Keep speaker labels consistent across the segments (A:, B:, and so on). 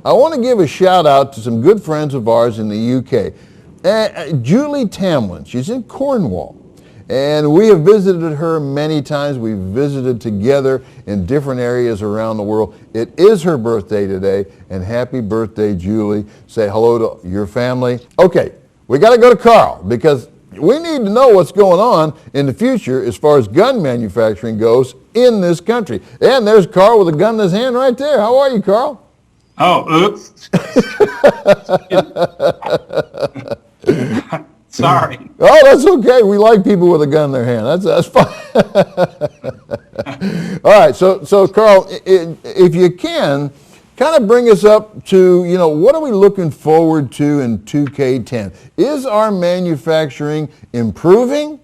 A: I want to give a shout out to some good friends of ours in the UK. Julie Tamlin, she's in Cornwall. And we have visited her many times. We've visited together in different areas around the world. It is her birthday today, and happy birthday, Julie. Say hello to your family. Okay, we got to go to Karl because we need to know what's going on in the future as far as gun manufacturing goes in this country. And there's Karl with a gun in his hand right there. How are you, Karl?
B: Oh, oops. Sorry.
A: Oh, that's okay. We like people with a gun in their hand. That's fine. All right. So Karl, if you can, kind of bring us up to, what are we looking forward to in 2K10? Is our manufacturing improving,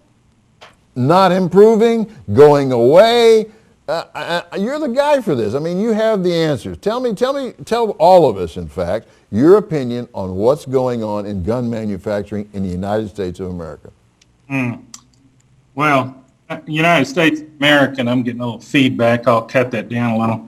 A: not improving, going away? You're the guy for this. I mean, you have the answers. Tell all of us, in fact, your opinion on what's going on in gun manufacturing in the United States of America.
B: Well, United States of America, and I'm getting a little feedback. I'll cut that down a little.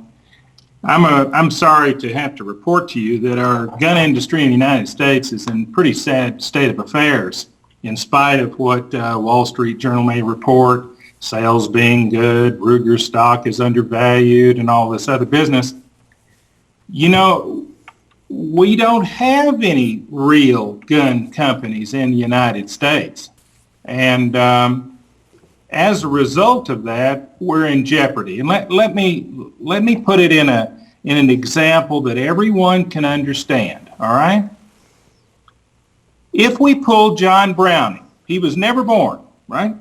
B: I'm sorry to have to report to you that our gun industry in the United States is in pretty sad state of affairs, in spite of what Wall Street Journal may report, sales being good, Ruger stock is undervalued, and all this other business. We don't have any real gun companies in the United States. And as a result of that, we're in jeopardy. And let me put it in an example that everyone can understand, all right? If we pull John Browning, he was never born, right?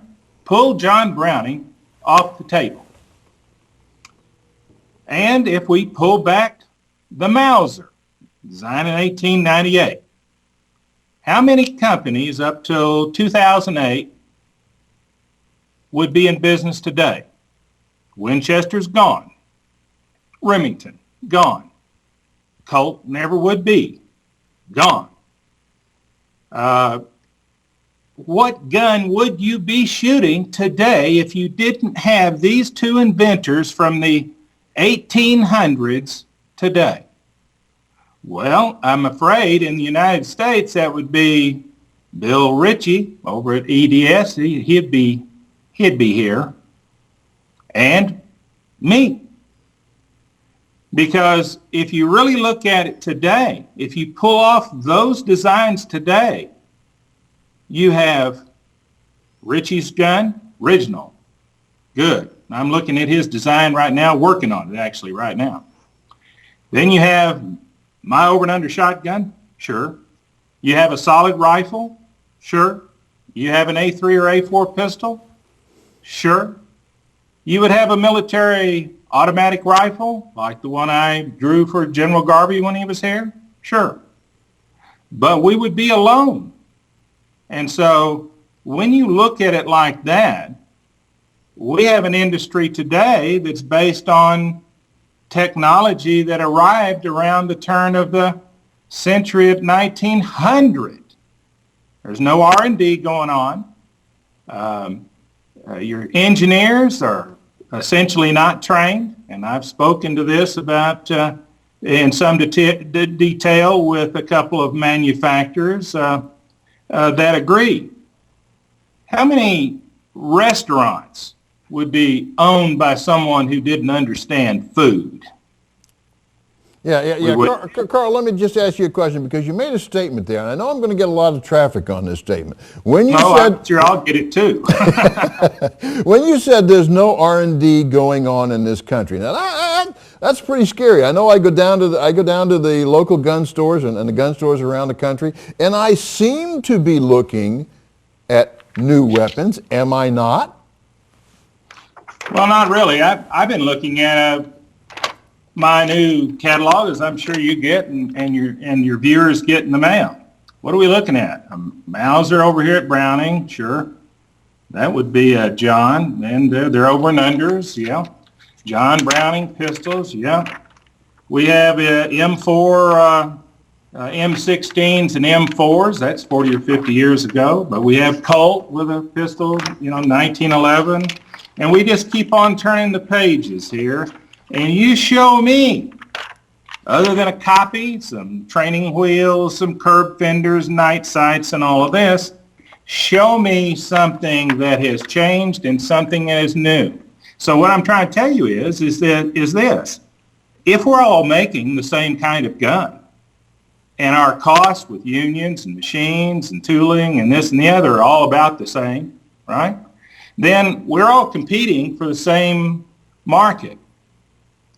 B: Pull John Browning off the table. And if we pull back the Mauser, designed in 1898, how many companies up till 2008 would be in business today? Winchester's gone. Remington, gone. Colt never would be. Gone. What gun would you be shooting today if you didn't have these two inventors from the 1800s today? Well, I'm afraid in the United States that would be Bill Ritchie over at EDS. He'd be here, and me. Because if you really look at it today, if you pull off those designs today, you have Ritchie's gun, original, good. I'm looking at his design right now, working on it actually right now. Then you have my over and under shotgun, sure. You have a solid rifle, sure. You have an A3 or A4 pistol, sure. You would have a military automatic rifle, like the one I drew for General Garvey when he was here, sure. But we would be alone. And so when you look at it like that, we have an industry today that's based on technology that arrived around the turn of the century of 1900. There's no R&D going on. Your engineers are essentially not trained, and I've spoken to this about in some detail with a couple of manufacturers that agree. How many restaurants would be owned by someone who didn't understand food?
A: Yeah. Karl, let me just ask you a question because you made a statement there, and I know I'm going to get a lot of traffic on this statement. When you
B: I'm sure I'll get it too.
A: When you said there's no R&D going on in this country, now that's pretty scary. I know I go down to the local gun stores and the gun stores around the country, and I seem to be looking at new weapons. Am I not?
B: Well, not really. I've been looking at my new catalog, as I'm sure you get, and your viewers get in the mail. What are we looking at? A Mauser over here at Browning, sure. That would be John, and they're over and unders, yeah. John Browning pistols, yeah. We have M4, M16s and M4s. That's 40 or 50 years ago. But we have Colt with a pistol, 1911. And we just keep on turning the pages here. And you show me Other than a copy, some training wheels, some curb fenders, night sights, and all of this, show me something that has changed and something that is new. So what I'm trying to tell you is this. If we're all making the same kind of gun, and our costs with unions and machines and tooling and this and the other are all about the same, right? Then we're all competing for the same market.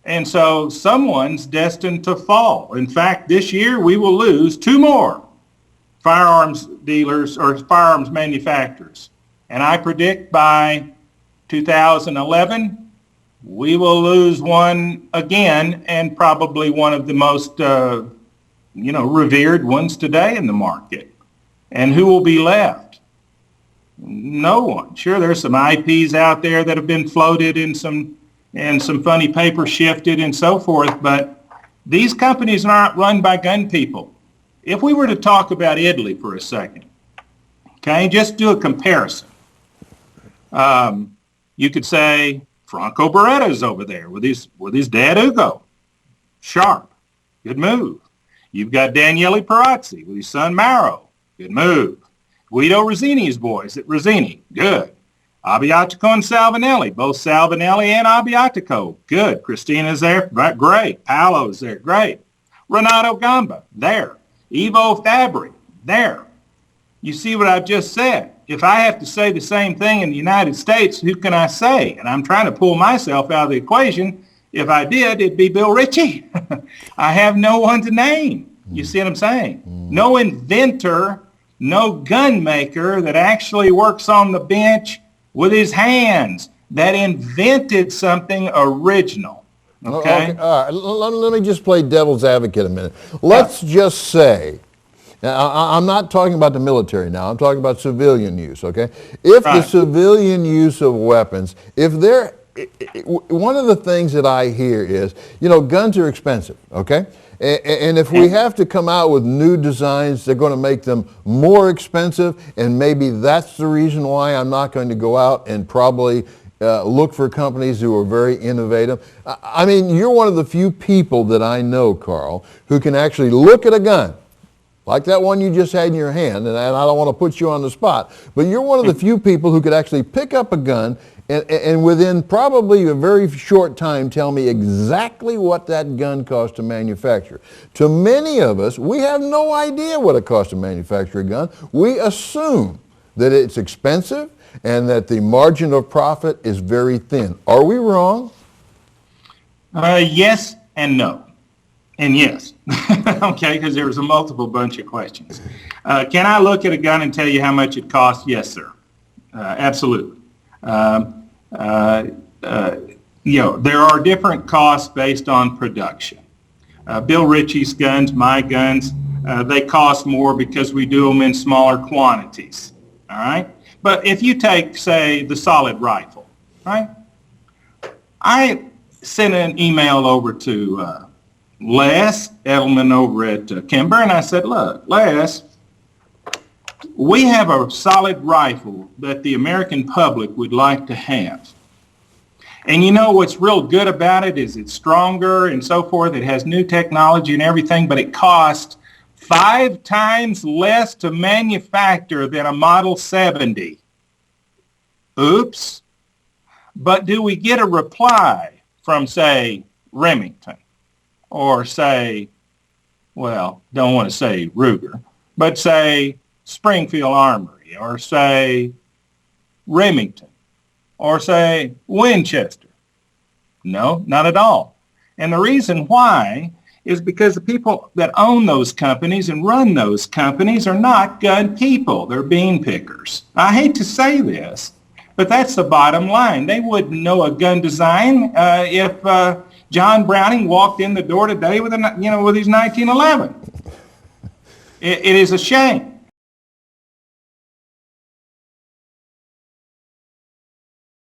B: And so someone's destined to fall. In fact, this year we will lose 2 more firearms dealers or firearms manufacturers. And I predict by 2011, we will lose one again, and probably one of the most revered ones today in the market. And who will be left? No one. Sure, there's some IPs out there that have been floated and some funny paper shifted and so forth, but these companies aren't run by gun people. If we were to talk about Italy for a second, okay, just do a comparison. You could say Franco Beretta's over there with his dad Ugo. Sharp. Good move. You've got Daniele Perazzi with his son Mauro. Good move. Guido Rosini's boys at Rosini. Good. Abbiatico and Salvinelli. Both Salvinelli and Abbiatico. Good. Christina's there. Great. Paolo's there. Great. Renato Gamba. There. Ivo Fabri. There. You see what I've just said? If I have to say the same thing in the United States, who can I say? And I'm trying to pull myself out of the equation. If I did, it'd be Bill Ritchie. I have no one to name. You see what I'm saying? No inventor, no gun maker that actually works on the bench with his hands that invented something original. Okay?
A: All right. Let me just play devil's advocate a minute. Let's just say, now, I'm not talking about the military now. I'm talking about civilian use, okay? If the civilian use of weapons, one of the things that I hear is, guns are expensive, okay? And if we have to come out with new designs, they're going to make them more expensive, and maybe that's the reason why I'm not going to go out and probably look for companies who are very innovative. I mean, you're one of the few people that I know, Karl, who can actually look at a gun, like that one you just had in your hand, and I don't want to put you on the spot, but you're one of the few people who could actually pick up a gun and within probably a very short time tell me exactly what that gun costs to manufacture. To many of us, we have no idea what it costs to manufacture a gun. We assume that it's expensive and that the margin of profit is very thin. Are we wrong?
B: Yes and no. And yes, okay, because there was a multiple bunch of questions. Can I look at a gun and tell you how much it costs? Yes, sir. Absolutely. There are different costs based on production. Bill Ritchie's guns, my guns, they cost more because we do them in smaller quantities, all right? But if you take, say, the solid rifle, right? I sent an email over to Les Edelman over at Kimber, and I said, look, Les, we have a solid rifle that the American public would like to have. And you know what's real good about it is it's stronger and so forth. It has new technology and everything, but it costs 5 times less to manufacture than a Model 70. Oops. But do we get a reply from, say, Remington? Or say, well, don't want to say Ruger, but say Springfield Armory, or say Remington, or say Winchester? No, not at all. And the reason why is because the people that own those companies and run those companies are not gun people. They're bean pickers. I hate to say this, but that's the bottom line. They wouldn't know a gun design if John Browning walked in the door today with his 1911. It is a shame.